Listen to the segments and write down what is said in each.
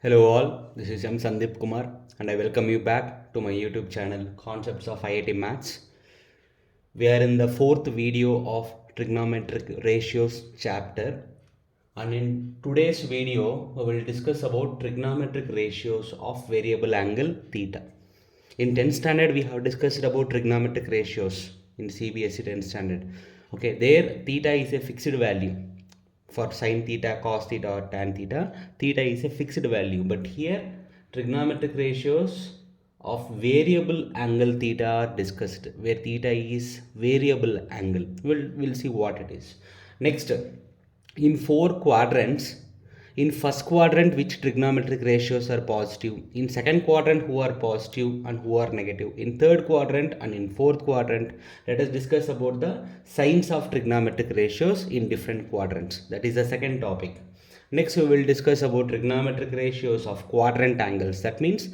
Hello all, this is M. Sandeep Kumar and I welcome you back to my YouTube channel Concepts of IIT Maths. We are in the fourth video of Trigonometric Ratios chapter, and in today's video we will discuss about trigonometric ratios of variable angle theta. In 10th standard we have discussed about trigonometric ratios in CBSE 10th standard. Okay, there theta is a fixed value. For sin theta, cos theta or tan theta, theta is a fixed value. But here trigonometric ratios of variable angle theta are discussed, where theta is variable angle. We'll see what it is. Next, in four quadrants, in first quadrant which trigonometric ratios are positive, in second quadrant who are positive and who are negative, in third quadrant and in fourth quadrant. Let us discuss about the signs of trigonometric ratios in different quadrants. That is the second topic. Next we will discuss about trigonometric ratios of quadrant angles. That means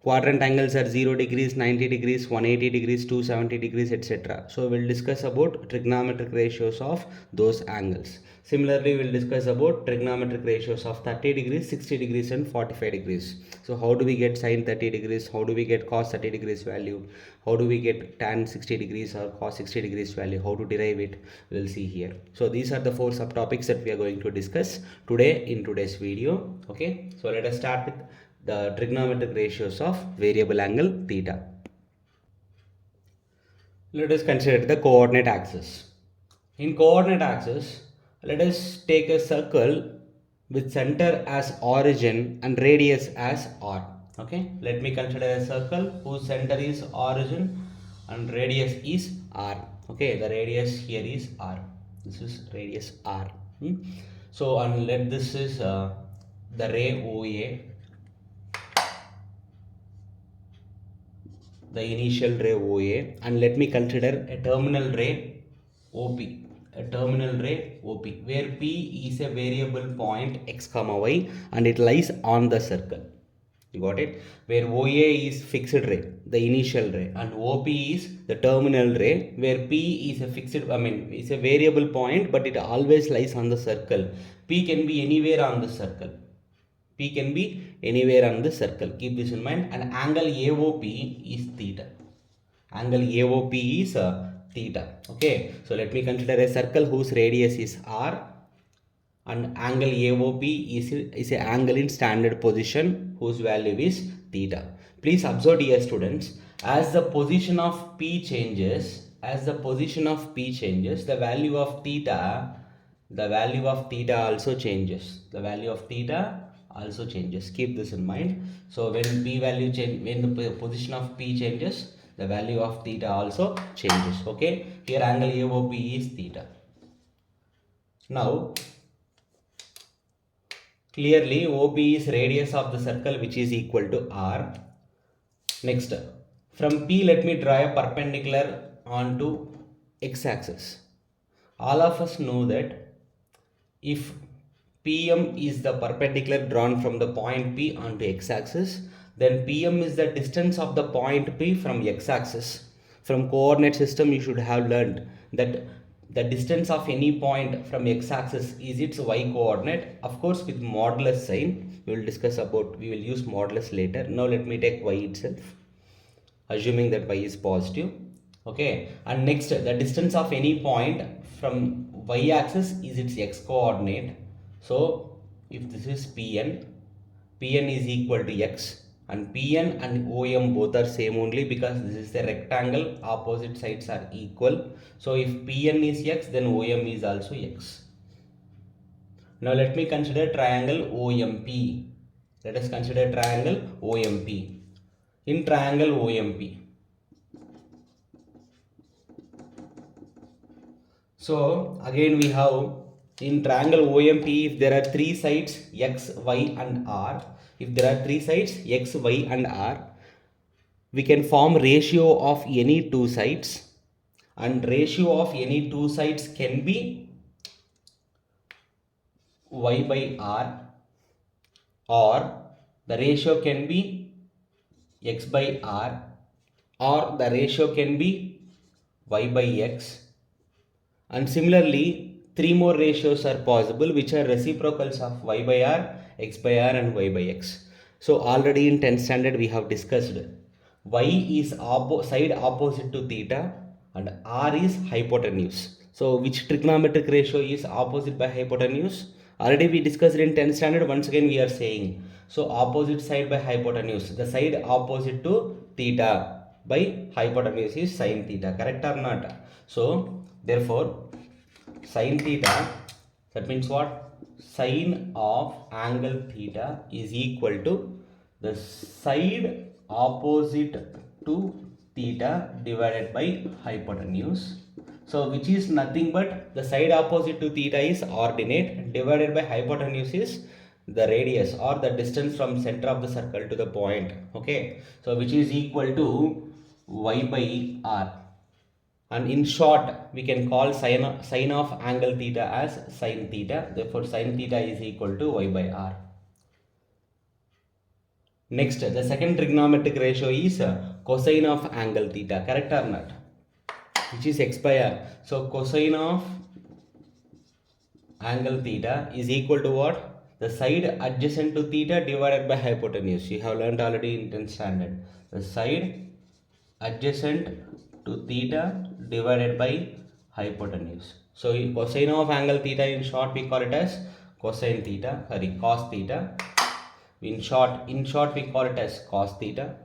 quadrant angles are 0 degrees, 90 degrees, 180 degrees, 270 degrees, etc. So we'll discuss about trigonometric ratios of those angles. Similarly, we'll discuss about trigonometric ratios of 30 degrees, 60 degrees and 45 degrees. So how do we get sin 30 degrees? How do we get cos 30 degrees value? How do we get tan 60 degrees or cos 60 degrees value? How to derive it? We'll see here. So these are the four subtopics that we are going to discuss today in today's video. Okay, so let us start with the trigonometric ratios of variable angle theta. Let us consider the coordinate axis. In coordinate axis, let us take a circle with center as origin and radius as r. Okay, let me consider a circle whose center is origin and radius is r. Okay, the radius here is r. This is radius r. So, and let this is the ray OA, the initial ray OA, and let me consider a terminal ray OP, where P is a variable point x comma y and it lies on the circle. You got it? Where OA is fixed ray, the initial ray, and OP is the terminal ray, where P is a it's a variable point, but it always lies on the circle. P can be anywhere on the circle. P can be anywhere on the circle. Keep this in mind. And angle AOP is theta. Angle AOP is theta. Okay. So let me consider a circle whose radius is r, and angle AOP is a angle in standard position whose value is theta. Please observe here, students. As the position of P changes, the value of theta also changes. The value of theta also changes. Keep this in mind. So when the position of P changes, the value of theta also changes. Okay, here angle AOP is theta. Now clearly OP is radius of the circle, which is equal to r. Next, from P let me draw a perpendicular onto x-axis. All of us know that if PM is the perpendicular drawn from the point P onto x-axis, then PM is the distance of the point P from x-axis. From coordinate system you should have learned that the distance of any point from x-axis is its y coordinate, of course with modulus sign. We will use modulus later. Now let me take y itself, assuming that y is positive. Okay, and next the distance of any point from y-axis is its x coordinate. So if this is Pn is equal to x, and Pn and OM both are same only because this is a rectangle, opposite sides are equal. So if Pn is x, then OM is also x. Now let me consider triangle OMP. Let us consider triangle OMP. In triangle OMP, so again we have in triangle OMP, if there are three sides x, y and r, we can form ratio of any two sides, and ratio of any two sides can be y by r, or the ratio can be x by r, or the ratio can be y by x. And similarly, three more ratios are possible which are reciprocals of y by r, x by r and y by x. So already in 10th standard we have discussed y is side opposite to theta and r is hypotenuse. So which trigonometric ratio is opposite by hypotenuse? Already we discussed in 10th standard. Once again we are saying, so opposite side by hypotenuse, the side opposite to theta by hypotenuse is sin theta, correct or not? So therefore sin theta, that means what? Sine of angle theta is equal to the side opposite to theta divided by hypotenuse. So which is nothing but the side opposite to theta is ordinate divided by hypotenuse is the radius or the distance from center of the circle to the point. Okay, so which is equal to y by r. And in short we can call sine of angle theta as sin theta. Therefore sin theta is equal to y by r. Next, the second trigonometric ratio is cosine of angle theta, correct or not? Which is x by r. So cosine of angle theta is equal to what? The side adjacent to theta divided by hypotenuse. You have learned already in 10th standard. The side adjacent to theta divided by hypotenuse. So cosine of angle theta, in short we call it as cosine theta, sorry, cos theta. In short we call it as cos theta.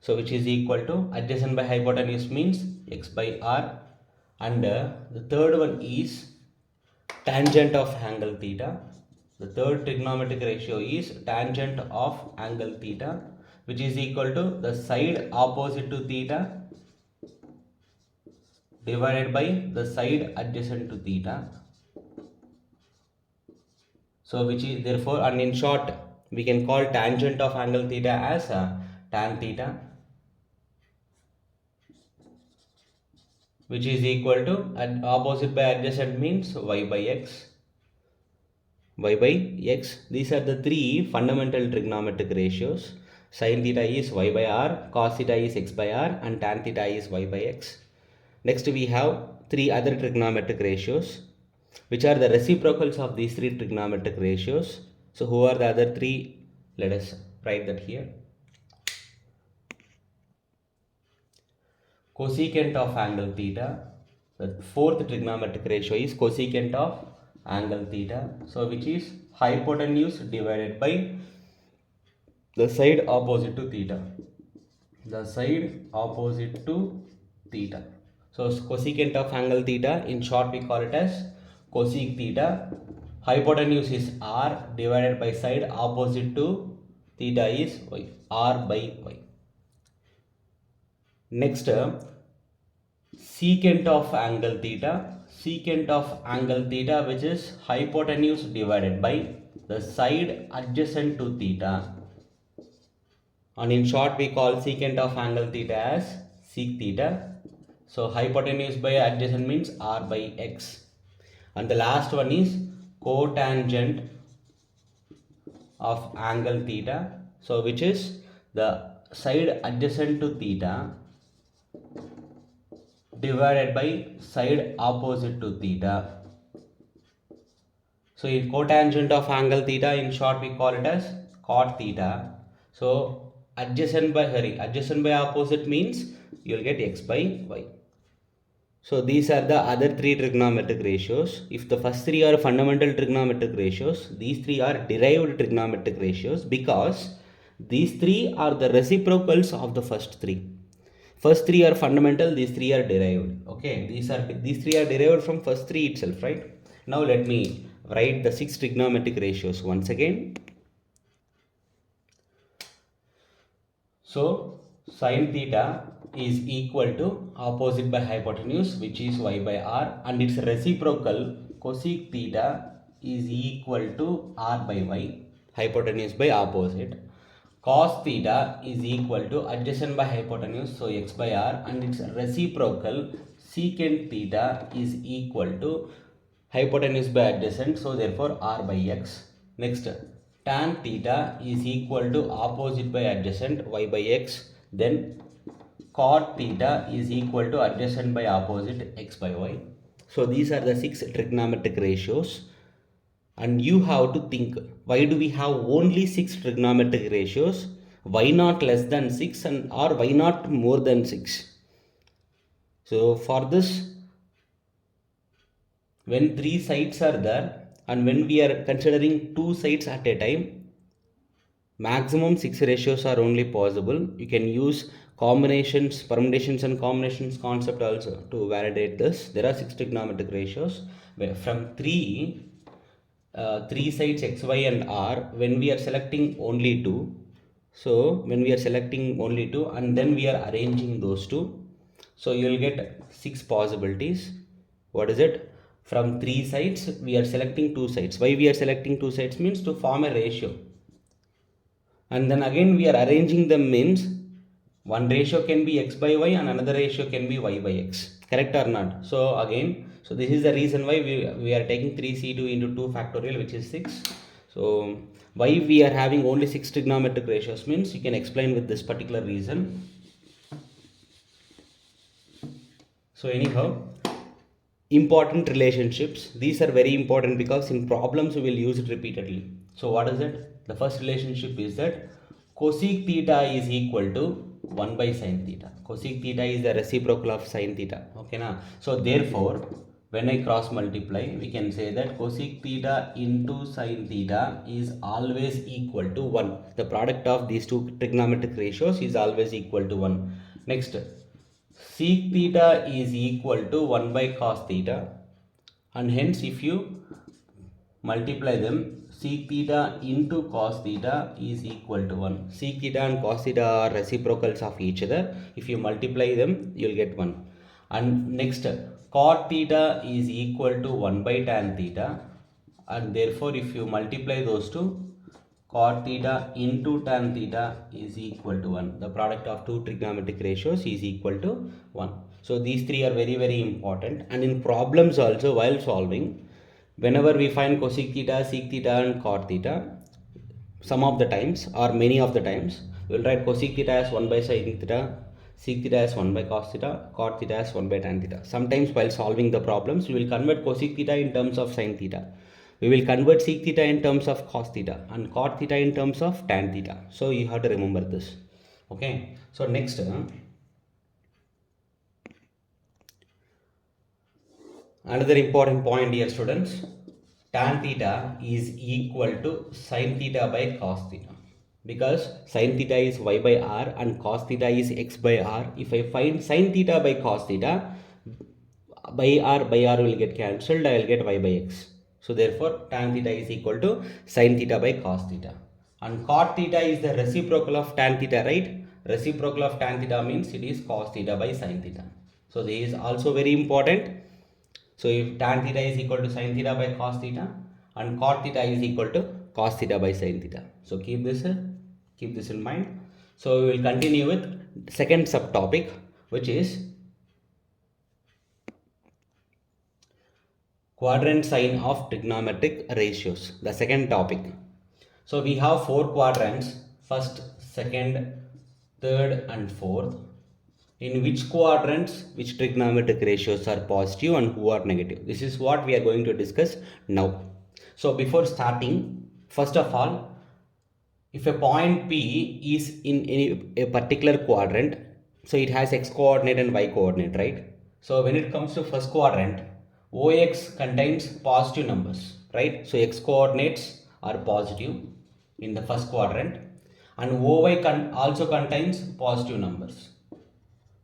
So which is equal to adjacent by hypotenuse means x by r, and the third one is tangent of angle theta. The third trigonometric ratio is tangent of angle theta, which is equal to the side opposite to theta divided by the side adjacent to theta. So which is therefore, and in short we can call tangent of angle theta as tan theta, which is equal to opposite by adjacent means y by x. Y by x. These are the three fundamental trigonometric ratios. Sin theta is y by r, cos theta is x by r, and tan theta is y by x. Next we have three other trigonometric ratios, which are the reciprocals of these three trigonometric ratios. So who are the other three? Let us write that here. Cosecant of angle theta. The fourth trigonometric ratio is cosecant of angle theta. So which is hypotenuse divided by the side opposite to theta. The side opposite to theta. So cosecant of angle theta, in short we call it as cosec theta. Hypotenuse is r divided by side opposite to theta is y, r by y. Next, secant of angle theta. Secant of angle theta, which is hypotenuse divided by the side adjacent to theta. And in short we call secant of angle theta as sec theta. So hypotenuse by adjacent means r by x. And the last one is cotangent of angle theta. So which is the side adjacent to theta divided by side opposite to theta. So in cotangent of angle theta, in short we call it as cot theta. So adjacent by opposite means you will get x by y. So these are the other three trigonometric ratios. If the first three are fundamental trigonometric ratios, these three are derived trigonometric ratios because these three are the reciprocals of the first three. First three are fundamental, these three are derived. Okay, these three are derived from first three itself, right? Now let me write the six trigonometric ratios once again. So sin theta is equal to opposite by hypotenuse, which is y by r, and its reciprocal cosec theta is equal to r by y, hypotenuse by opposite. Cos theta is equal to adjacent by hypotenuse, so x by r, and its reciprocal secant theta is equal to hypotenuse by adjacent, so therefore r by x. Next, tan theta is equal to opposite by adjacent, y by x. Then cot theta is equal to adjacent by opposite, x by y. So these are the six trigonometric ratios. And you have to think, why do we have only 6 trigonometric ratios? Why not less than 6 and or why not more than 6? So for this, when 3 sides are there and when we are considering 2 sides at a time, maximum 6 ratios are only possible. You can use combinations, permutations and combinations concept also to validate this. There are 6 trigonometric ratios where from 3 sides x, y and r, when we are selecting only 2. So when we are selecting only 2 and then we are arranging those two, so you will get 6 possibilities. What is it? From 3 sides we are selecting 2 sides. Why we are selecting 2 sides means to form a ratio. And then again we are arranging them means one ratio can be x by y and another ratio can be y by x. Correct or not? So again, so this is the reason why we are taking 3c2 into 2 factorial, which is 6. So why we are having only 6 trigonometric ratios means you can explain with this particular reason. So anyhow, important relationships, these are very important because in problems we will use it repeatedly. So what is it? The first relationship is that cosec theta is equal to 1 by sin theta. Cosec theta is the reciprocal of sin theta. Okay na? So therefore when I cross multiply, we can say that cosec theta into sin theta is always equal to 1. The product of these two trigonometric ratios is always equal to 1. Next, sec theta is equal to 1 by cos theta, and hence if you multiply them, sec theta into cos theta is equal to 1. Sec theta and cos theta are reciprocals of each other. If you multiply them, you will get 1. And next, cot theta is equal to 1 by tan theta, and therefore if you multiply those two, cot theta into tan theta is equal to 1. The product of two trigonometric ratios is equal to 1. So these three are very, very important. And in problems also, while solving, whenever we find cosec theta, sec theta and cot theta, some of the times or many of the times, we will write cosec theta as 1 by sin theta, sec theta as 1 by cos theta, cot theta as 1 by tan theta. Sometimes while solving the problems, we will convert cosec theta in terms of sin theta. We will convert sec theta in terms of cos theta and cot theta in terms of tan theta. So you have to remember this. Okay. So next, another important point here, students. Tan theta is equal to sin theta by cos theta, because sin theta is y by r and cos theta is x by r. If I find sin theta by cos theta, by r will get cancelled, I will get y by x. So therefore tan theta is equal to sin theta by cos theta. And cot theta is the reciprocal of tan theta, right? Reciprocal of tan theta means it is cos theta by sin theta. So this is also very important. So if tan theta is equal to sin theta by cos theta and cot theta is equal to cos theta by sin theta. So keep this in mind. So we will continue with second subtopic, which is quadrant sign of trigonometric ratios, the second topic. So we have 4 quadrants, first, second, third and fourth. In which quadrants which trigonometric ratios are positive and who are negative. This is what we are going to discuss now. So before starting, first of all, if a point P is in a particular quadrant, so it has x coordinate and y coordinate, right? So when it comes to first quadrant, OX contains positive numbers, right? So x coordinates are positive in the first quadrant, and OY also contains positive numbers.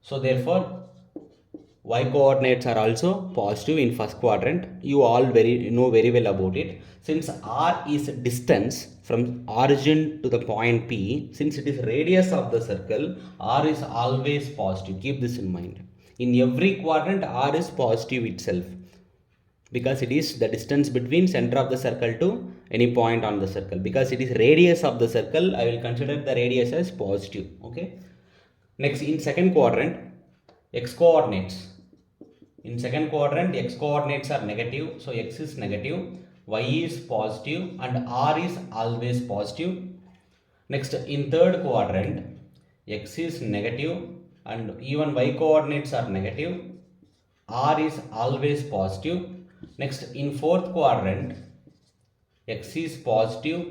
So therefore y coordinates are also positive in first quadrant. You all know very well about it. Since r is distance from origin to the point P, since it is radius of the circle, r is always positive. Keep this in mind. In every quadrant, r is positive itself, because it is the distance between center of the circle to any point on the circle. Because it is radius of the circle, I will consider the radius as positive. Okay. Next, in second quadrant, x coordinates. In second quadrant, x coordinates are negative. So x is negative, y is positive and r is always positive. Next, in third quadrant, x is negative and even y coordinates are negative. R is always positive. Next, in fourth quadrant, x is positive,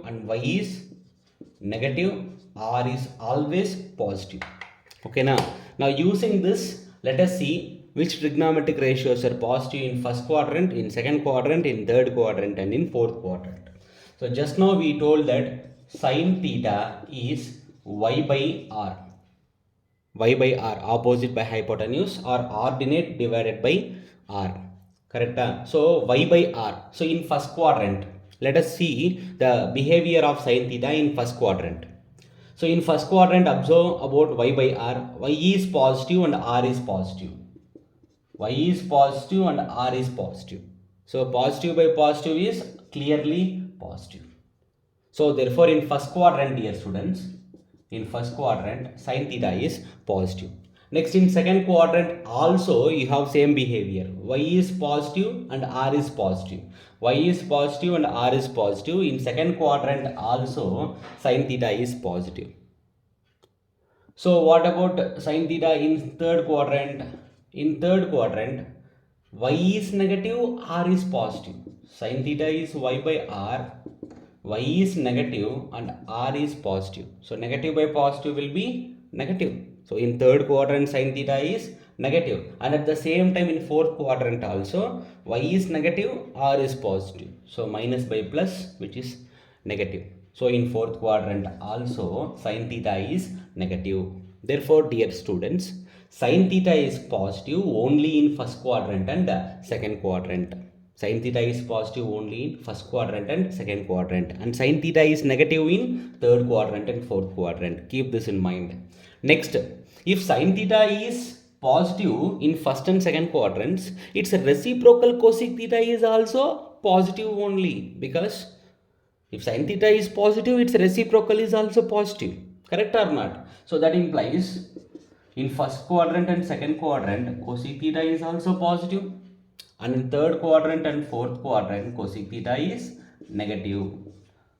and y is negative, r is always positive. Okay, now using this, let us see which trigonometric ratios are positive in first quadrant, in second quadrant, in third quadrant, and in fourth quadrant. So just now we told that sine theta is y by r. Y by r, opposite by hypotenuse, or ordinate divided by r. Correct? So y by r. So in first quadrant, let us see the behavior of sine theta in first quadrant. So in first quadrant, observe about y by r. Y is positive and r is positive. Y is positive and r is positive. So positive by positive is clearly positive. So therefore in first quadrant, dear students, in first quadrant sine theta is positive. Next, in second quadrant also you have same behavior. Y is positive and r is positive. Y is positive and r is positive. In second quadrant also sine theta is positive. So what about sine theta in third quadrant? In third quadrant, y is negative, r is positive. Sine theta is y by r, y is negative and r is positive. So negative by positive will be negative. So in third quadrant sine theta is negative, and at the same time in fourth quadrant also y is negative, r is positive. So minus by plus, which is negative. So in fourth quadrant also sine theta is negative. Therefore, dear students, sine theta is positive only in first quadrant and second quadrant. Sine theta is positive only in first quadrant and second quadrant, and sine theta is negative in third quadrant and fourth quadrant. Keep this in mind. Next, if sine theta is positive in first and second quadrants, its reciprocal cosec theta is also positive only, because if sin theta is positive, its reciprocal is also positive. Correct or not? So that implies in first quadrant and second quadrant, cosec theta is also positive. And in third quadrant and fourth quadrant, cosec theta is negative.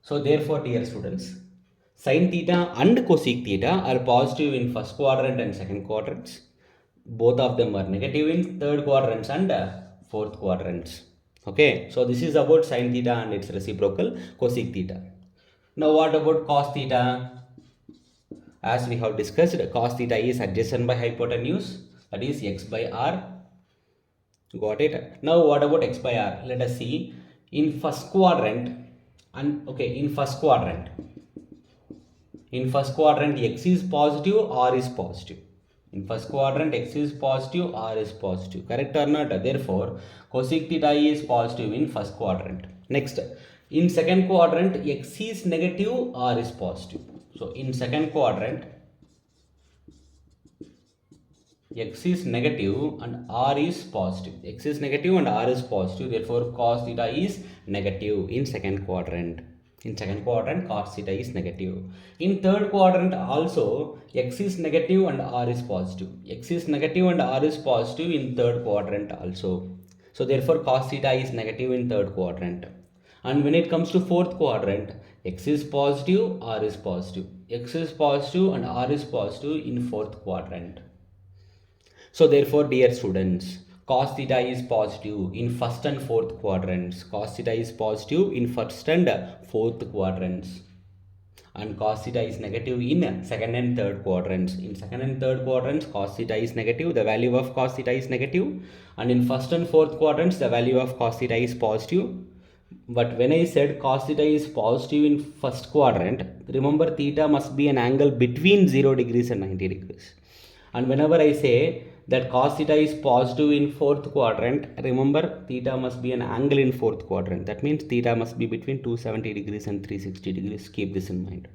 So therefore, dear students, sin theta and cosec theta are positive in first quadrant and second quadrants. Both of them are negative in third quadrants and fourth quadrants. Okay, so this is about sin theta and its reciprocal cosec theta. Now what about cos theta? As we have discussed, cos theta is adjacent by hypotenuse, that is x by r. Got it? Now what about x by r? Let us see. In first quadrant, and okay, in first quadrant x is positive, r is positive. In first quadrant, x is positive, r is positive. Correct or not? Therefore, cosec theta is positive in first quadrant. Next, in second quadrant, x is negative, r is positive. So, in second quadrant, x is negative and r is positive. X is negative and r is positive. Therefore, cos theta is negative in second quadrant. In second quadrant, cos theta is negative. In third quadrant also, x is negative and r is positive. X is negative and r is positive in third quadrant also. So therefore, cos theta is negative in third quadrant. And when it comes to fourth quadrant, x is positive, r is positive. X is positive and r is positive in fourth quadrant. So therefore, dear students, cos theta is positive in first and fourth quadrants. Cos theta is positive in first and fourth quadrants. And cos theta is negative in second and third quadrants. In second and third quadrants, cos theta is negative. The value of cos theta is negative. And in first and fourth quadrants, the value of cos theta is positive. But when I said cos theta is positive in first quadrant, remember theta must be an angle between 0 degrees and 90 degrees. And whenever I say that cos theta is positive in fourth quadrant, remember theta must be an angle in fourth quadrant. That means theta must be between 270 degrees and 360 degrees. Keep this in mind.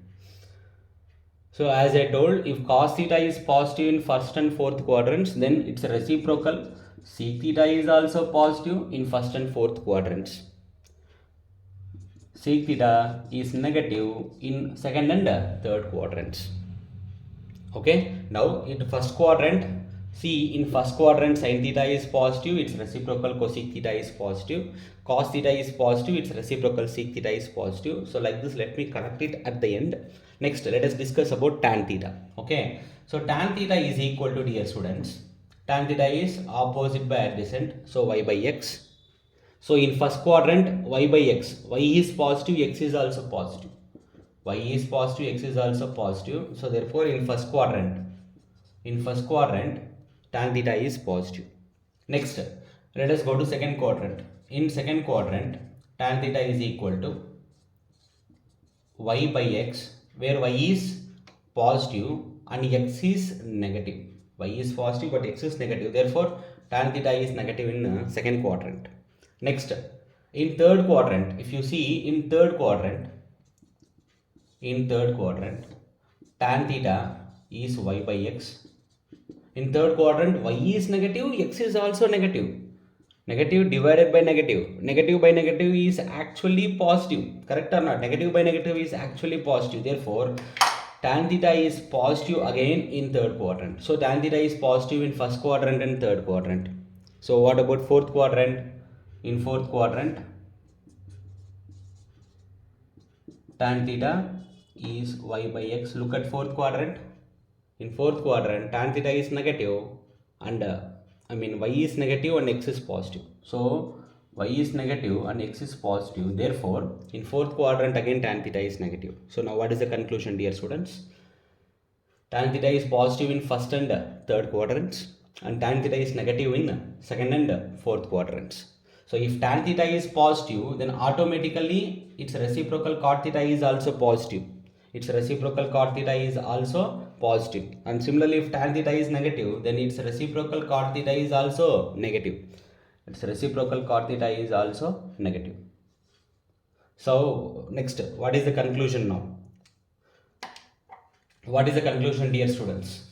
So as I told, if cos theta is positive in first and fourth quadrants, then it's reciprocal. Sec theta is also positive in first and fourth quadrants. Sec theta is negative in second and third quadrants. Okay, now in first quadrant, see, in first quadrant sin theta is positive, its reciprocal cosec theta is positive. Cos theta is positive, its reciprocal sec theta is positive. So like this, let me correct it at the end. Next, let us discuss about tan theta. Okay, so tan theta is equal to, dear students, tan theta is opposite by adjacent, so y by x. So in first quadrant, y by x, y is positive, x is also positive. Y is positive, x is also positive. So therefore in first quadrant, tan theta is positive. Next, let us go to second quadrant. In second quadrant, tan theta is equal to y by x, where y is positive and x is negative. Y is positive but x is negative. Therefore, tan theta is negative in second quadrant. Next, in third quadrant, if you see in third quadrant, tan theta is y by x. In third quadrant, y is negative, x is also negative. Negative divided by negative. Negative by negative is actually positive. Correct or not? Negative by negative is actually positive. Therefore, tan theta is positive again in third quadrant. So, tan theta is positive in first quadrant and third quadrant. So, what about fourth quadrant? In fourth quadrant, tan theta is y by x. Look at fourth quadrant. In fourth quadrant, tan theta is negative and y is negative and x is positive. So y is negative and x is positive. Therefore, in fourth quadrant again tan theta is negative. So now what is the conclusion, dear students? Tan theta is positive in first and third quadrants and tan theta is negative in second and fourth quadrants. So if tan theta is positive, then automatically its reciprocal cot theta is also positive. Its reciprocal cot theta is also positive. And similarly, if tan theta is negative, then its reciprocal cot theta is also negative. Its reciprocal cot theta is also negative. So next, what is the conclusion now? What is the conclusion, dear students?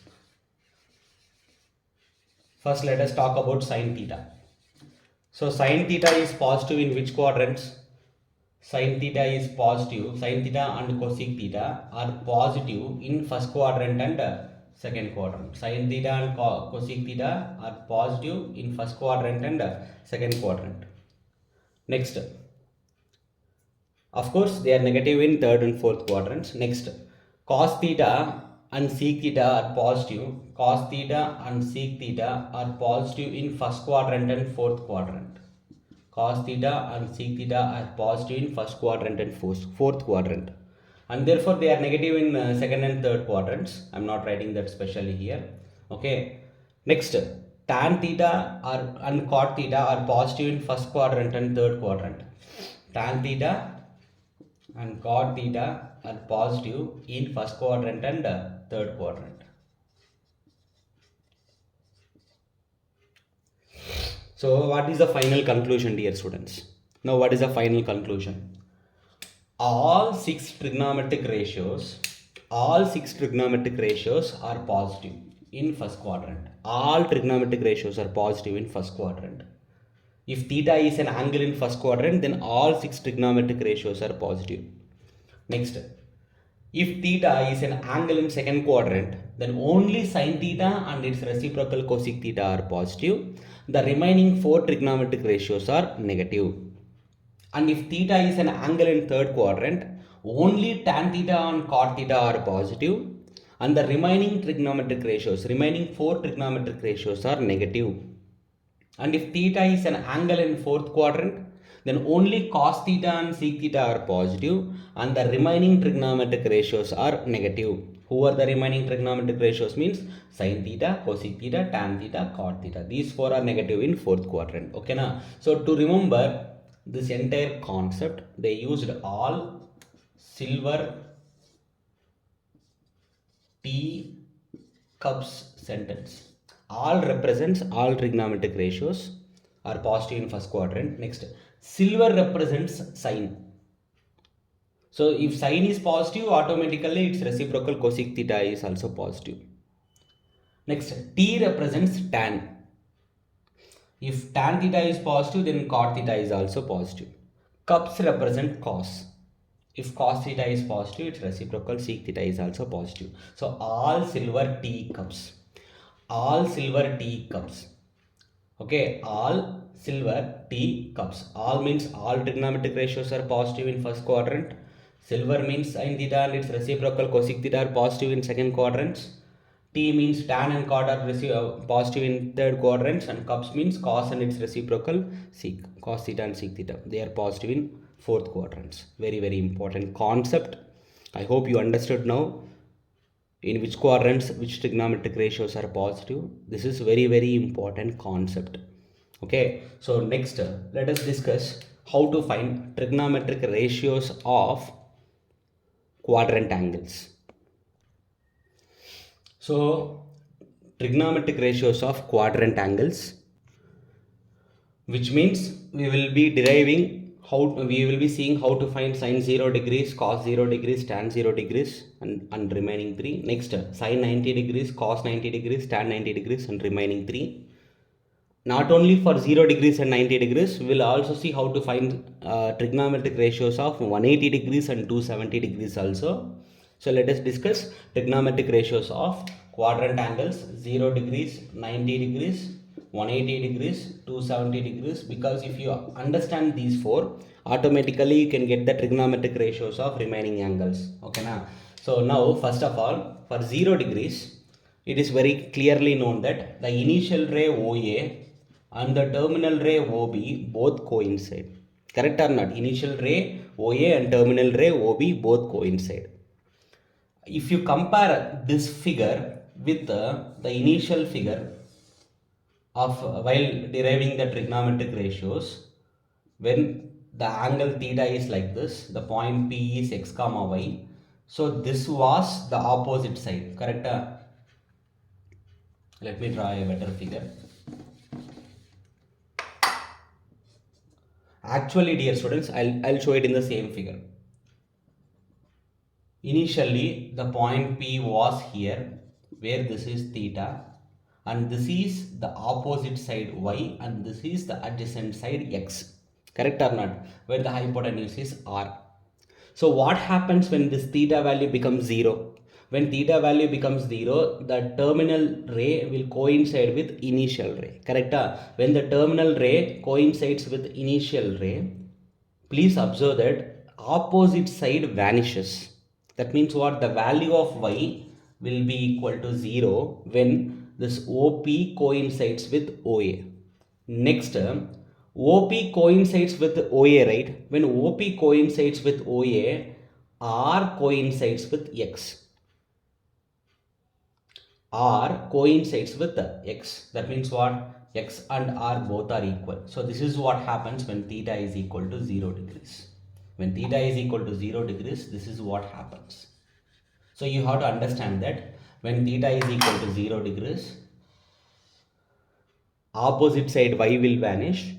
First, let us talk about sin theta. So sin theta is positive in which quadrants? Sin theta is positive. Sin theta and cosec theta are positive in first quadrant and second quadrant. Sin theta and cosec theta are positive in first quadrant and second quadrant. Next, of course, they are negative in third and fourth quadrants. Next, cos theta and sec theta are positive. Cos theta and sec theta are positive in first quadrant and fourth quadrant. Cos theta and sec theta are positive in first quadrant and fourth quadrant. And therefore, they are negative in second and third quadrants. I am not writing that specially here. Okay. Next, tan theta and cot theta are positive in first quadrant and third quadrant. Tan theta and cot theta are positive in first quadrant and third quadrant. So what is the final conclusion, dear students? Now what is the final conclusion? All six trigonometric ratios are positive in first quadrant. All trigonometric ratios are positive in first quadrant. If theta is an angle in first quadrant, then all six trigonometric ratios are positive. Next, if theta is an angle in second quadrant, then only sin theta and its reciprocal cosec theta are positive. The remaining four trigonometric ratios are negative. And if theta is an angle in third quadrant, only tan theta and cot theta are positive. And the remaining four trigonometric ratios are negative. And if theta is an angle in fourth quadrant, then only cos theta and sec theta are positive and the remaining trigonometric ratios are negative. Who are the remaining trigonometric ratios? Means sin theta, cosec theta, tan theta, cot theta. These four are negative in fourth quadrant. Okay na? So to remember this entire concept, they used all silver tea cups sentence. All represents all trigonometric ratios are positive in first quadrant. Next, silver represents sine. So if sine is positive, automatically its reciprocal cosec theta is also positive. Next, T represents tan. If tan theta is positive, then cot theta is also positive. Cups represent cos. If cos theta is positive, its reciprocal sec theta is also positive. So all silver tea cups. All silver tea cups. Okay, all silver tea cups. All means all trigonometric ratios are positive in first quadrant. Silver means sin theta and its reciprocal cosec theta are positive in second quadrants. T means tan and cot are positive in third quadrants, and cups means cos and its reciprocal sec. Cos theta and sec theta, they are positive in fourth quadrants. Very, very important concept. I hope you understood now in which quadrants which trigonometric ratios are positive. This is very, very important concept. Okay, so next let us discuss how to find trigonometric ratios of quadrant angles. So trigonometric ratios of quadrant angles, which means we will be deriving how we will be seeing how to find sin 0 degrees, cos 0 degrees, tan 0 degrees, and remaining 3. Next sin 90 degrees, cos 90 degrees, tan 90 degrees, and remaining 3. Not only for 0 degrees and 90 degrees, we will also see how to find trigonometric ratios of 180 degrees and 270 degrees also. So let us discuss trigonometric ratios of quadrant angles 0 degrees, 90 degrees, 180 degrees, 270 degrees, because if you understand these four, automatically you can get the trigonometric ratios of remaining angles. Okay now. So now first of all, for 0 degrees, it is very clearly known that the initial ray OA and the terminal ray OB both coincide. Correct or not? Initial ray OA and terminal ray OB both coincide. If you compare this figure with the initial figure of while deriving the trigonometric ratios, when the angle theta is like this, the point P is x comma y. So this was the opposite side. Correct? Let me draw a better figure. Actually, dear students, I'll show it in the same figure. Initially, the point P was here, where this is theta, and this is the opposite side y, and this is the adjacent side x. Correct or not? Where the hypotenuse is r. So what happens when this theta value becomes 0? When theta value becomes 0, the terminal ray will coincide with initial ray. Correct? When the terminal ray coincides with initial ray, please observe that opposite side vanishes. That means what? The value of y will be equal to 0 when this OP coincides with OA. Next, OP coincides with OA, right? When OP coincides with OA, R coincides with X. R coincides with X. That means what? X and R both are equal. So this is what happens when theta is equal to 0 degrees. When theta is equal to 0 degrees, this is what happens. So you have to understand that when theta is equal to 0 degrees, opposite side y will vanish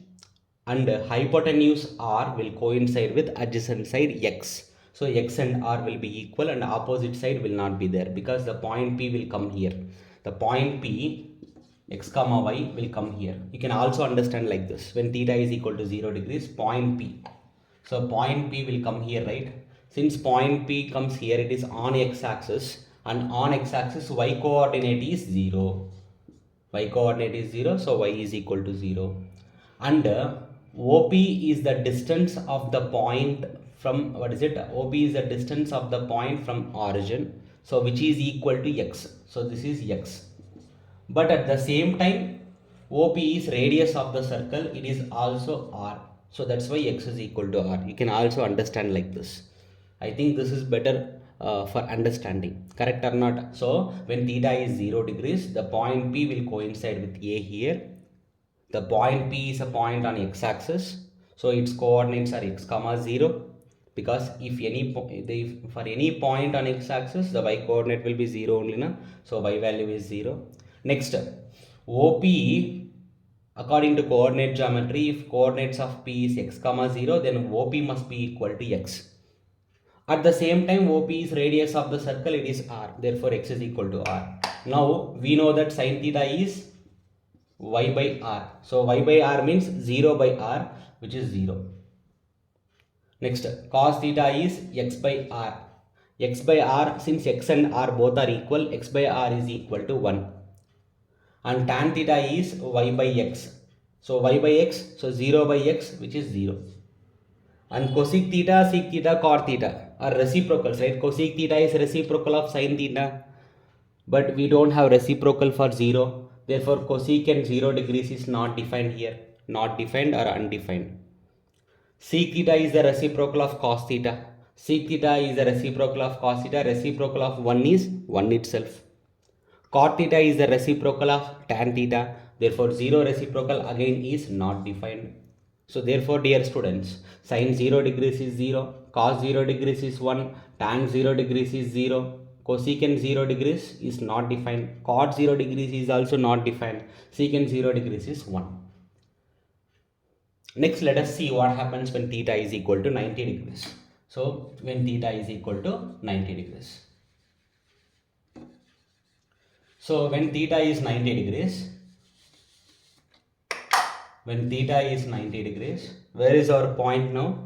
and hypotenuse r will coincide with adjacent side x. So x and r will be equal and opposite side will not be there because the point P will come here. The point P x comma y will come here. You can also understand like this. When theta is equal to 0 degrees, point P. So point P will come here, right? Since point P comes here, it is on x-axis, and on x-axis y coordinate is 0. Y coordinate is 0, so y is equal to 0. And OP is the distance of the point from, what is it? OP is the distance of the point from origin, so which is equal to x. So this is x. But at the same time, OP is radius of the circle, it is also r. So that's why x is equal to r. You can also understand like this. I think this is better for understanding. Correct or not? So when theta is 0 degrees, the point P will coincide with A here. The point P is a point on x-axis. So its coordinates are x comma 0. Because for any point on x-axis, the y coordinate will be 0 only. Na? So y value is 0. Next, OP, according to coordinate geometry, if coordinates of P is x comma 0, then OP must be equal to x. At the same time, OP is radius of the circle, it is r. Therefore, x is equal to r. Now, we know that sin theta is y by r. So, y by r means 0 by r, which is 0. Next, cos theta is x by r. X by r, since x and r both are equal, x by r is equal to 1. And tan theta is y by x. So, y by x, so 0 by x, which is 0. And cosec theta, sec theta, cot theta are reciprocals, right? Cosec theta is reciprocal of sin theta. but we don't have reciprocal for 0. Therefore, cosecant 0 degrees is not defined here. Not defined or undefined. Sec theta is the reciprocal of cos theta. Sec theta is the reciprocal of cos theta. Reciprocal of 1 is 1 itself. Cot theta is the reciprocal of tan theta. Therefore, 0 reciprocal again is not defined. So, therefore, dear students, sin 0 degrees is 0, cos 0 degrees is 1, tan 0 degrees is 0, cosecant 0 degrees is not defined, cot 0 degrees is also not defined, secant 0 degrees is 1. Next, let us see what happens when theta is equal to 90 degrees. So, when theta is equal to 90 degrees. So, when theta is 90 degrees, where is our point now?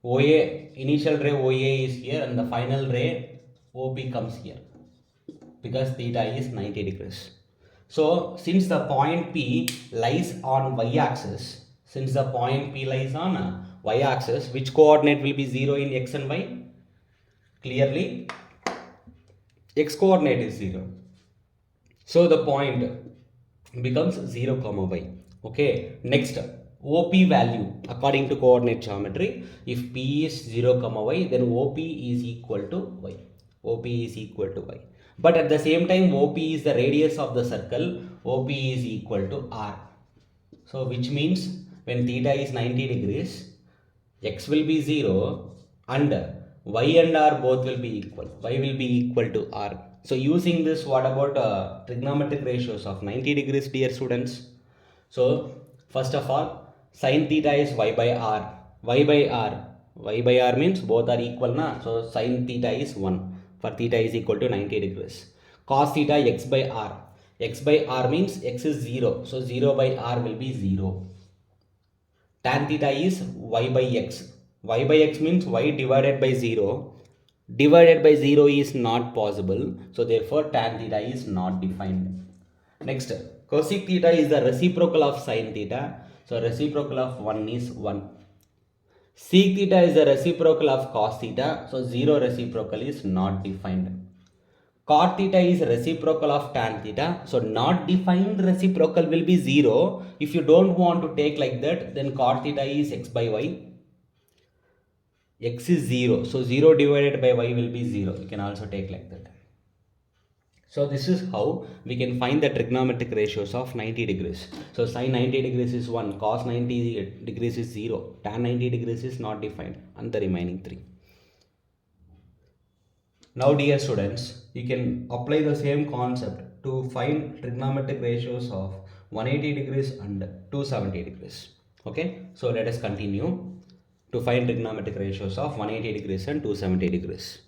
OA, initial ray OA is here and the final ray OP comes here because theta is 90 degrees. So, since the point P lies on y-axis, which coordinate will be 0 in x and y? Clearly, x coordinate is 0. So, the point becomes 0 comma y. Okay, next OP value according to coordinate geometry, if P is 0 comma y, then OP is equal to y. But at the same time, OP is the radius of the circle, OP is equal to r. So, which means when theta is 90 degrees, x will be 0 and y and r both will be equal. Y will be equal to r. So, using this, what about trigonometric ratios of 90 degrees, dear students? So, first of all, sin theta is y by r. Y by r means both are equal, na? So, sin theta is 1 for theta is equal to 90 degrees. Cos theta x by r. X by r means x is 0. So, 0 by r will be 0. Tan theta is y by x. Y by x means y divided by 0. Divided by 0 is not possible. So, therefore, tan theta is not defined. Next, cosec theta is the reciprocal of sin theta. So, reciprocal of 1 is 1. Sec theta is the reciprocal of cos theta. So, 0 reciprocal is not defined. Cot theta is reciprocal of tan theta. So, not defined reciprocal will be 0. If you don't want to take like that, then cot theta is x by y. X is 0. So, 0 divided by y will be 0. You can also take like that. So, this is how we can find the trigonometric ratios of 90 degrees. So, sin 90 degrees is 1, cos 90 degrees is 0, tan 90 degrees is not defined, and the remaining 3. Now, dear students, you can apply the same concept to find trigonometric ratios of 180 degrees and 270 degrees. Okay, so let us continue to find trigonometric ratios of 180 degrees and 270 degrees.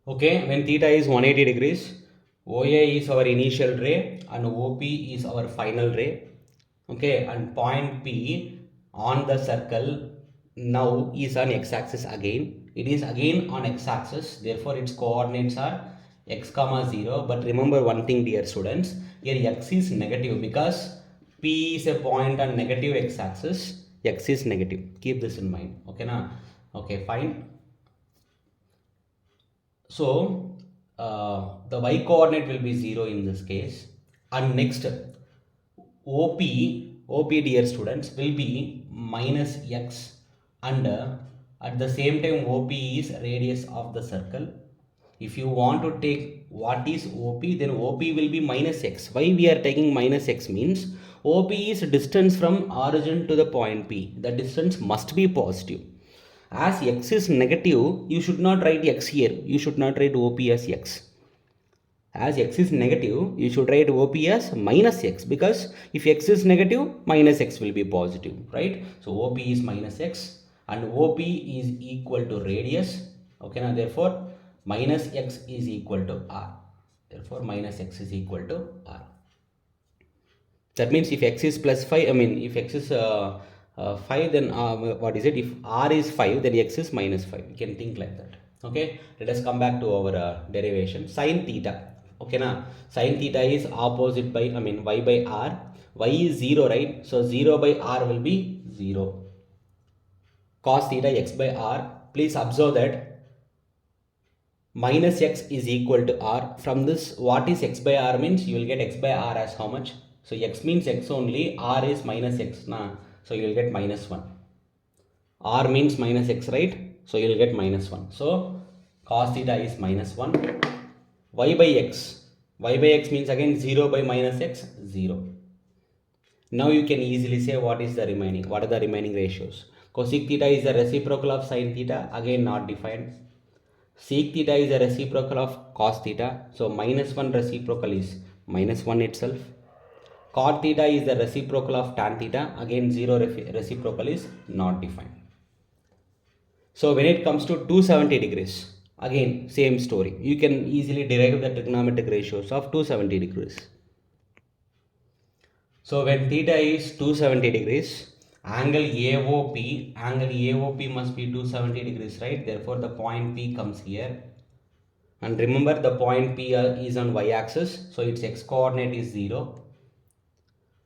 Okay, when theta is 180 degrees, OA is our initial ray and OP is our final ray. Okay, and point P on the circle now is on x-axis again. It is again on x-axis, therefore its coordinates are x comma 0. But remember one thing, dear students, here x is negative because P is a point on negative x-axis. X is negative. Keep this in mind. Okay, na? Okay, fine. So, the y coordinate will be 0 in this case. And next, OP dear students will be minus x, and at the same time OP is radius of the circle. If you want to take what is OP, then OP will be minus x. Why we are taking minus x means OP is distance from origin to the point P. The distance must be positive. As x is negative, you should not write x here. You should not write OP as x. As x is negative, you should write OP as minus x, because if x is negative, minus x will be positive, right? So, OP is minus x and OP is equal to radius. Okay, now therefore, minus x is equal to r. Therefore, minus x is equal to r. That means if x is plus 5, if x is 5, then what is it? If r is 5, then x is minus 5. You can think like that. Okay, let us come back to our derivation. Sin theta. Okay, now sin theta is opposite by, y by r. Y is 0, right? So 0 by r will be 0. Cos theta x by r. Please observe that minus x is equal to r. From this, what is x by r means? You will get x by r as how much? So x means x only, r is minus x, so you will get minus 1. R means minus x, right? So you will get minus 1. So cos theta is minus 1. Y by x. Y by x means again 0 by minus x, 0. Now you can easily say what is the remaining. What are the remaining ratios? Cosec theta is the reciprocal of sin theta, again not defined. Sec theta is a reciprocal of cos theta, so minus 1 reciprocal is minus 1 itself. Cot theta is the reciprocal of tan theta, again 0 reciprocal is not defined. So when it comes to 270 degrees, again same story. You can easily derive the trigonometric ratios of 270 degrees. So when theta is 270 degrees, angle AOP must be 270 degrees, right? Therefore the point P comes here. And remember, the point P is on y-axis, so its x coordinate is 0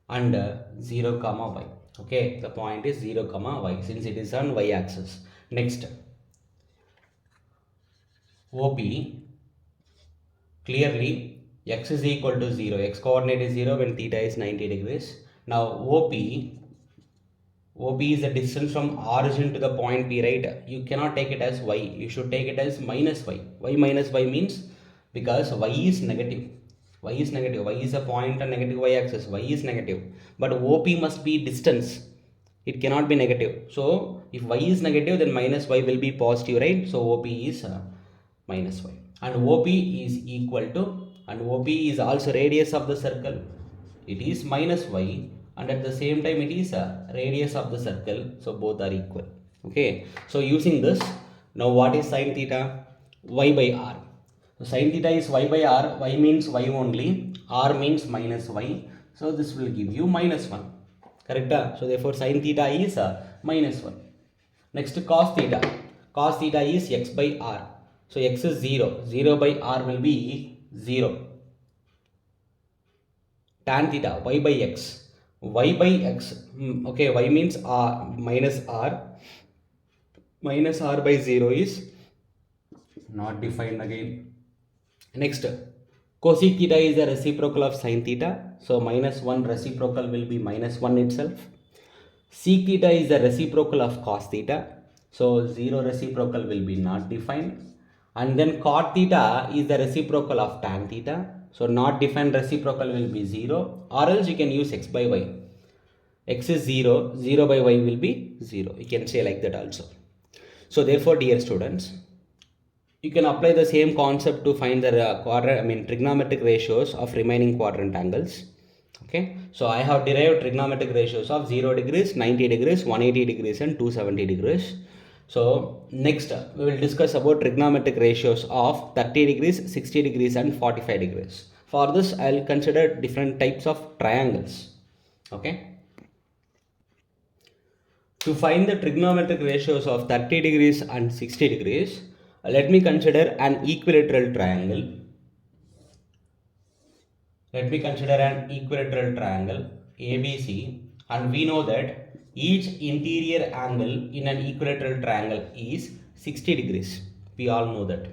and 0 comma y. Okay, the point is 0 comma y since it is on y-axis. Next, OP, clearly x is equal to 0, x coordinate is 0 when theta is 90 degrees. Now OP is the distance from origin to the point P, right? You cannot take it as y, you should take it as minus y. Why minus y means? Because y is negative. Y is negative. Y is a point on negative y axis. Y is negative. But OP must be distance. It cannot be negative. So if y is negative, then minus y will be positive, right? So OP is minus y. And OP is equal to, and OP is also radius of the circle. It is minus y. And at the same time it is a radius of the circle, so both are equal. Okay, so using this, now what is sin theta? Y by r. So sin theta is y by r. Y means y only, r means minus y, so this will give you minus 1, correct? So therefore sin theta is minus 1. Next, cos theta. Cos theta is x by r. So x is 0, 0 by r will be 0. Tan theta, y by x. Y by x, okay, y means r minus r by 0 is not defined again. Next, cosec theta is the reciprocal of sin theta, so minus 1 reciprocal will be minus 1 itself. Sec theta is the reciprocal of cos theta, so 0 reciprocal will be not defined. And then cot theta is the reciprocal of tan theta, so not defined reciprocal will be 0, or else you can use x by y. X is 0, 0 by y will be 0. You can say like that also. So therefore, dear students, you can apply the same concept to find the trigonometric ratios of remaining quadrant angles. Okay, so I have derived trigonometric ratios of 0 degrees, 90 degrees, 180 degrees and 270 degrees. So next we will discuss about trigonometric ratios of 30 degrees, 60 degrees and 45 degrees. For this, I will consider different types of triangles. Okay. To find the trigonometric ratios of 30 degrees and 60 degrees, let me consider an equilateral triangle. Let me consider an equilateral triangle ABC, and we know that each interior angle in an equilateral triangle is 60 degrees. We all know that.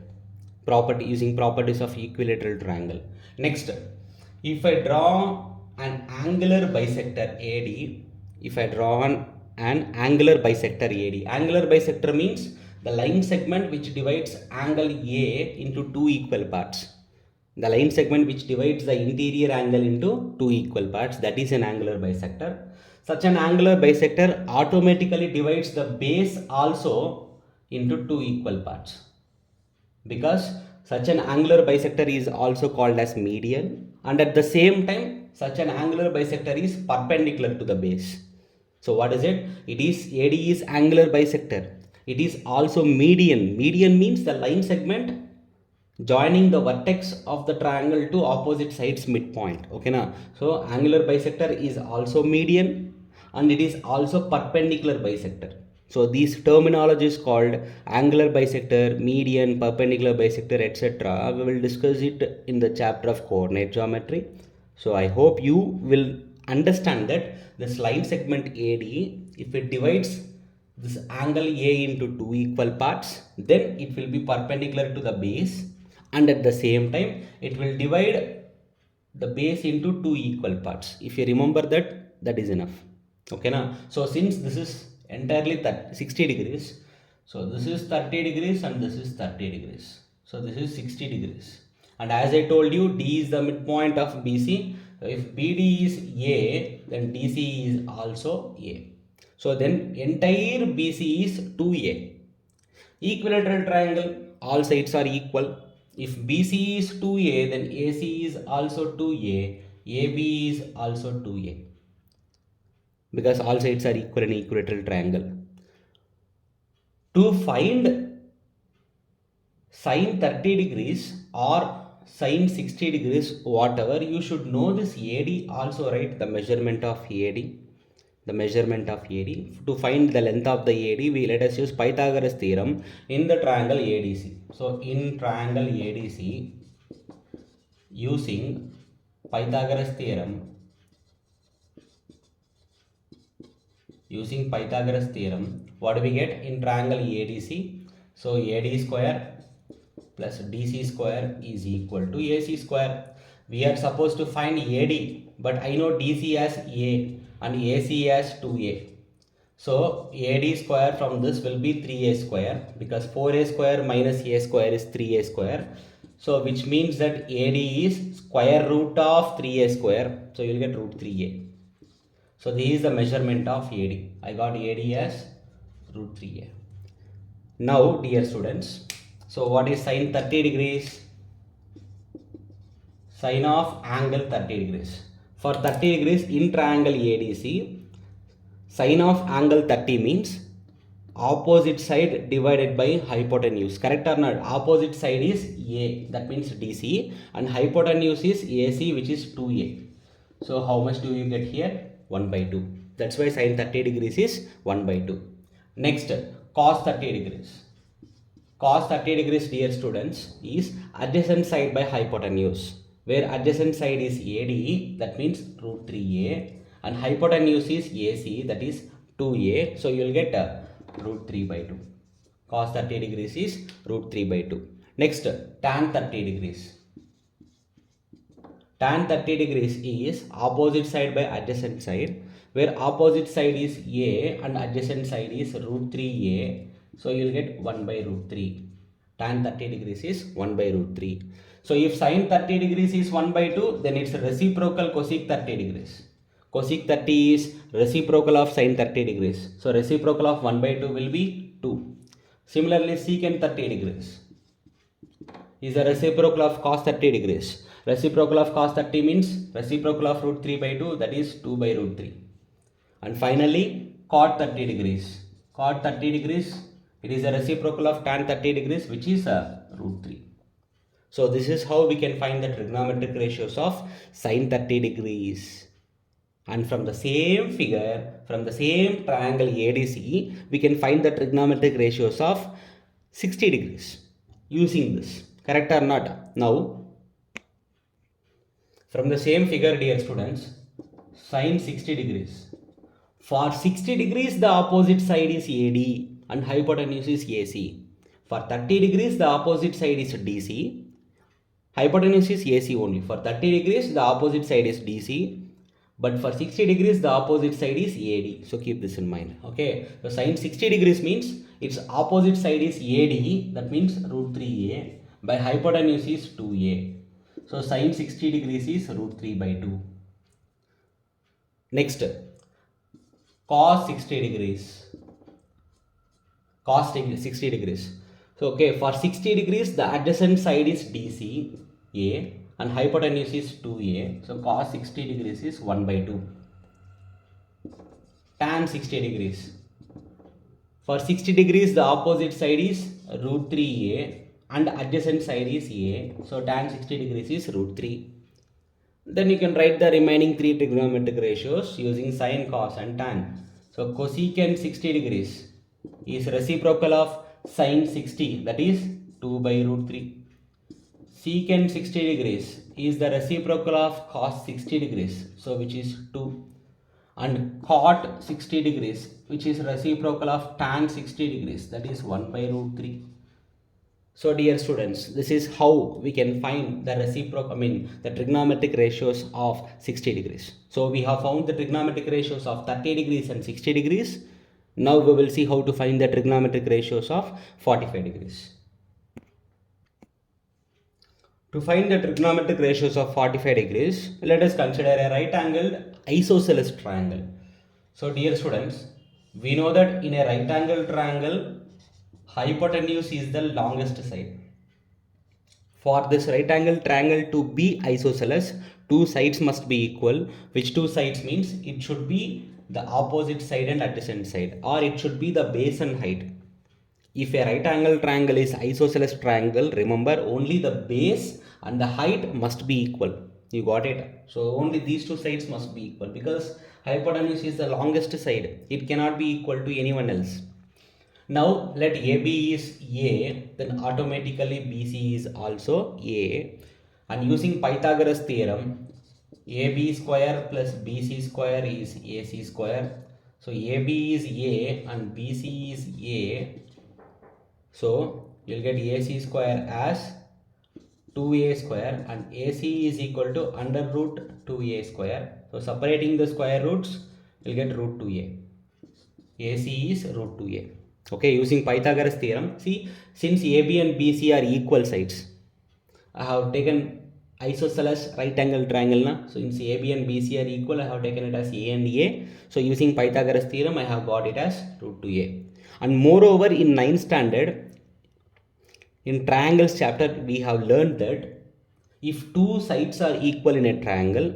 Using properties of equilateral triangle. Next, if I draw an angular bisector AD, angular bisector means the line segment which divides angle A into two equal parts. The line segment which divides the interior angle into two equal parts, that is an angular bisector. Such an angular bisector automatically divides the base also into two equal parts, because such an angular bisector is also called as median, and at the same time such an angular bisector is perpendicular to the base. So what is it? It is AD is angular bisector. It is also median. Median means the line segment joining the vertex of the triangle to opposite sides midpoint. Okay na? So angular bisector is also median and it is also perpendicular bisector. So these terminologies called angular bisector, median, perpendicular bisector, etc. we will discuss it in the chapter of coordinate geometry. So I hope you will understand that this line segment AD, if it divides this angle A into two equal parts, then it will be perpendicular to the base, and at the same time it will divide the base into two equal parts. If you remember that, that is enough. Okay now, so since this is entirely 60 degrees, so this is 30 degrees and this is 30 degrees, so this is 60 degrees. And as I told you, D is the midpoint of BC. So if BD is A, then DC is also A. So then entire BC is 2A. Equilateral triangle, all sides are equal. If BC is 2A, then AC is also 2A, AB is also 2A, because all sides are equal in equilateral triangle. To find sine 30 degrees or sine 60 degrees, whatever, you should know this AD also, right? The measurement of AD. The measurement of AD. To find the length of the AD, let us use Pythagoras theorem in the triangle ADC. So in triangle ADC, using Pythagoras theorem, what do we get in triangle ADC? So AD square plus DC square is equal to AC square. We are supposed to find AD, but I know DC as A and AC as 2A. So AD square from this will be 3A square, because 4A square minus A square is 3A square. So which means that AD is square root of 3A square. So you will get root 3A. So this is the measurement of AD. I got AD as root 3A. Now dear students, so what is sine 30 degrees? Sine of angle 30 degrees. For 30 degrees in triangle ADC, sine of angle 30 means opposite side divided by hypotenuse. Correct or not? Opposite side is A, that means DC, and hypotenuse is AC, which is 2A. So how much do you get here? 1 by 2. That's why sine 30 degrees is 1 by 2. Next, cos 30 degrees. Cos 30 degrees, dear students, is adjacent side by hypotenuse, where adjacent side is AD, that means root 3A, and hypotenuse is AC, that is 2A. So you will get root 3 by 2. Cos 30 degrees is root 3 by 2. Next, tan 30 degrees. Tan 30 degrees is opposite side by adjacent side, where opposite side is A and adjacent side is root 3A. So you will get 1 by root 3. Tan 30 degrees is 1 by root 3. So if sine 30 degrees is 1 by 2, then it's reciprocal cosec 30 degrees. Cosec 30 is reciprocal of sine 30 degrees. So reciprocal of 1 by 2 will be 2. Similarly, secant 30 degrees is a reciprocal of cos 30 degrees. Reciprocal of cos 30 means reciprocal of root 3 by 2, that is 2 by root 3. And finally, cot 30 degrees. Cot 30 degrees, it is a reciprocal of tan 30 degrees, which is root 3. So this is how we can find the trigonometric ratios of sine 30 degrees. And from the same figure, from the same triangle ADC, we can find the trigonometric ratios of 60 degrees using this. Correct or not? Now, from the same figure, dear students, sine 60 degrees. For 60 degrees, the opposite side is AD and hypotenuse is AC. For 30 degrees, the opposite side is DC. Hypotenuse is AC only. For 30 degrees, the opposite side is DC. But for 60 degrees, the opposite side is AD. So keep this in mind. Okay. So sine 60 degrees means its opposite side is AD. That means root 3A. By hypotenuse is 2A. So sine 60 degrees is root 3 by 2. Next, cos 60 degrees. Cos 60 degrees. So okay, for 60 degrees, the adjacent side is DC, A, and hypotenuse is 2A. So cos 60 degrees is 1 by 2. Tan 60 degrees. For 60 degrees, the opposite side is root 3A and adjacent side is A. So tan 60 degrees is root 3. Then you can write the remaining 3 trigonometric ratios using sine, cos and tan. So cosecant 60 degrees is reciprocal of sine 60, that is 2 by root 3. Secant 60 degrees is the reciprocal of cos 60 degrees, so which is 2. and cot 60 degrees, which is reciprocal of tan 60 degrees, that is 1 by root 3. So dear students, this is how we can find the the trigonometric ratios of 60 degrees. So we have found the trigonometric ratios of 30 degrees and 60 degrees. Now we will see how to find the trigonometric ratios of 45 degrees. To find the trigonometric ratios of 45 degrees, let us consider a right angled isosceles triangle. So dear students, we know that in a right angled triangle, hypotenuse is the longest side. For this right angle triangle to be isosceles, two sides must be equal. Which two sides means it should be the opposite side and adjacent side, or it should be the base and height. If a right angle triangle is isosceles triangle, remember only the base and the height must be equal. You got it? So only these two sides must be equal, because hypotenuse is the longest side. It cannot be equal to anyone else. Now let AB is A, then automatically BC is also A, and using Pythagoras theorem, AB square plus BC square is AC square. So AB is A and BC is A. So you'll get AC square as 2A square, and AC is equal to under root 2A square. So separating the square roots, you'll get root 2A. AC is root 2A. Okay, using Pythagoras theorem, see, since AB and BC are equal sides, I have taken isosceles right angle triangle na. So since AB and BC are equal, I have taken it as A and A. So using Pythagoras theorem, I have got it as root 2A. And moreover, in 9th standard, in triangles chapter, we have learned that if two sides are equal in a triangle,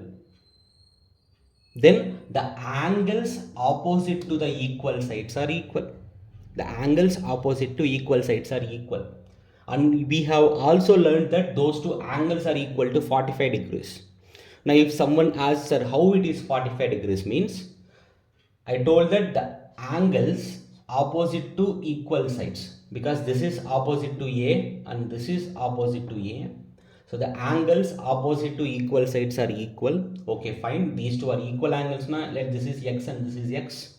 then the angles opposite to the equal sides are equal. The angles opposite to equal sides are equal. And we have also learned that those two angles are equal to 45 degrees. Now if someone asks, sir, how it is 45 degrees means, I told that the angles opposite to equal sides, because this is opposite to A and this is opposite to A. So the angles opposite to equal sides are equal. Okay, fine. These two are equal angles now. Let this is X and this is X.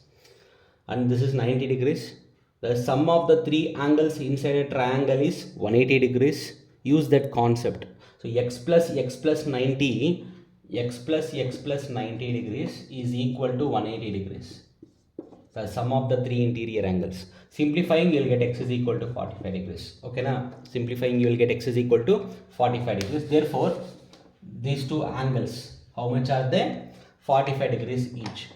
And this is 90 degrees. The sum of the three angles inside a triangle is 180 degrees. Use that concept. So X plus 90, X plus 90 degrees is equal to 180 degrees. The sum of the three interior angles. Simplifying, you will get X is equal to 45 degrees. Okay, now simplifying, you will get X is equal to 45 degrees. Therefore, these two angles, how much are they? 45 degrees each.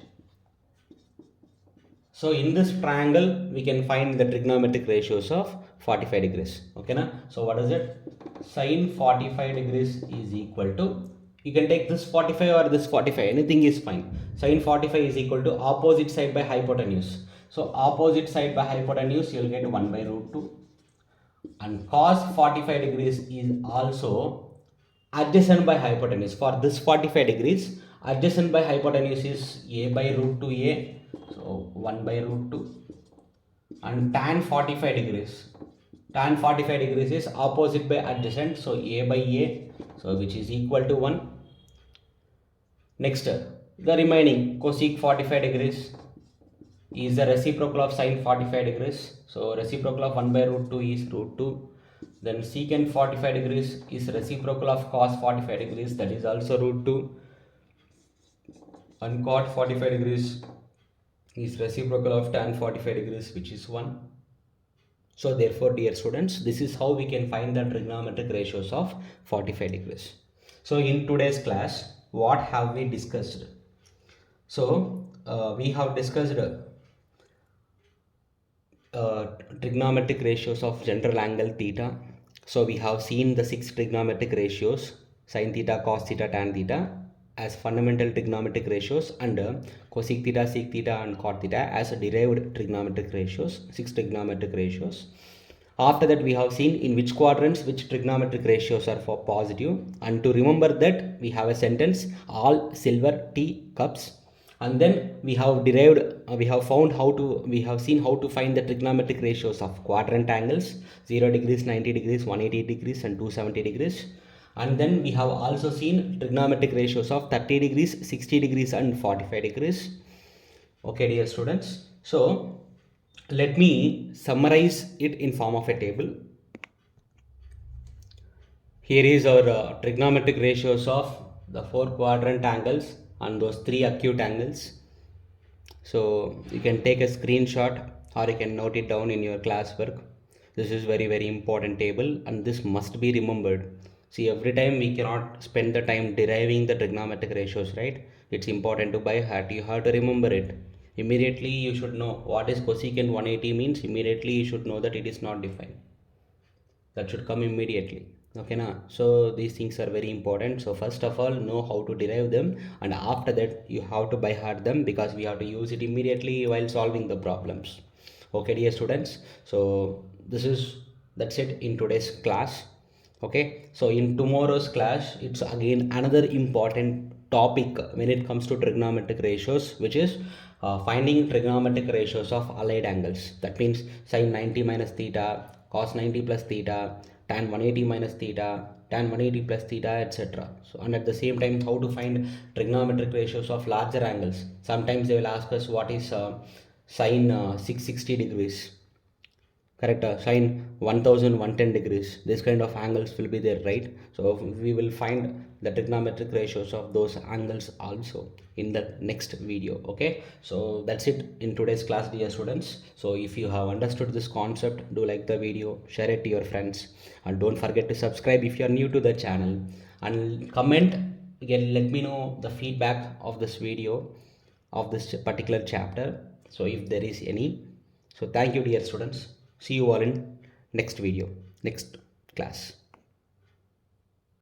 So in this triangle, we can find the trigonometric ratios of 45 degrees. Okay, na? So what is it? Sin 45 degrees is equal to, you can take this 45 or this 45, anything is fine. Sin 45 is equal to opposite side by hypotenuse. So opposite side by hypotenuse, you will get 1 by root 2. And cos 45 degrees is also adjacent by hypotenuse. For this 45 degrees, adjacent by hypotenuse is A by root 2A. So 1 by root 2. And tan 45 degrees. Tan 45 degrees is opposite by adjacent. So A by A. So which is equal to 1. Next, the remaining cosec 45 degrees is the reciprocal of sin 45 degrees. So reciprocal of 1 by root 2 is root 2. Then secant 45 degrees is reciprocal of cos 45 degrees, that is also root 2. And cot 45 degrees is reciprocal of tan 45 degrees, which is 1. So therefore, dear students, this is how we can find the trigonometric ratios of 45 degrees. So in today's class, what have we discussed? So we have discussed trigonometric ratios of general angle theta. So we have seen the 6 trigonometric ratios, sin theta, cos theta, tan theta, as fundamental trigonometric ratios, and cosec theta, sec theta and cot theta as derived trigonometric ratios, 6 trigonometric ratios. After that, we have seen in which quadrants which trigonometric ratios are for positive, and to remember that we have a sentence, all silver tea cups. And then we have derived, we have seen how to find the trigonometric ratios of quadrant angles, 0 degrees, 90 degrees, 180 degrees and 270 degrees. And then we have also seen trigonometric ratios of 30 degrees, 60 degrees and 45 degrees. Okay, dear students. So let me summarize it in form of a table. Here is our trigonometric ratios of the four quadrant angles and those three acute angles. So you can take a screenshot or you can note it down in your classwork. This is very important table and this must be remembered. See, every time we cannot spend the time deriving the trigonometric ratios, right? It's important to by heart. You have to remember it. Immediately you should know what is cosecant 180 means. Immediately you should know that it is not defined. That should come immediately. Okay na, so these things are very important. So first of all, know how to derive them, and after that you have to by heart them, because we have to use it immediately while solving the problems. Okay, dear students, so this is that's it in today's class. Okay, so in tomorrow's class it's again another important topic when it comes to trigonometric ratios, which is finding trigonometric ratios of allied angles. That means sine 90 minus theta, cos 90 plus theta, tan 180 minus theta, tan 180 plus theta, etc. So, and at the same time, how to find trigonometric ratios of larger angles. Sometimes they will ask us what is sine 660 degrees, correct, sine 1110 degrees. This kind of angles will be there, right? So we will find the trigonometric ratios of those angles also in the next video. Okay, so that's it in today's class, dear students. So if you have understood this concept, do like the video, share it to your friends, and don't forget to subscribe if you are new to the channel, and comment again, let me know the feedback of this video, of this particular chapter, so if there is any. So thank you, dear students. See you all in next video, next class.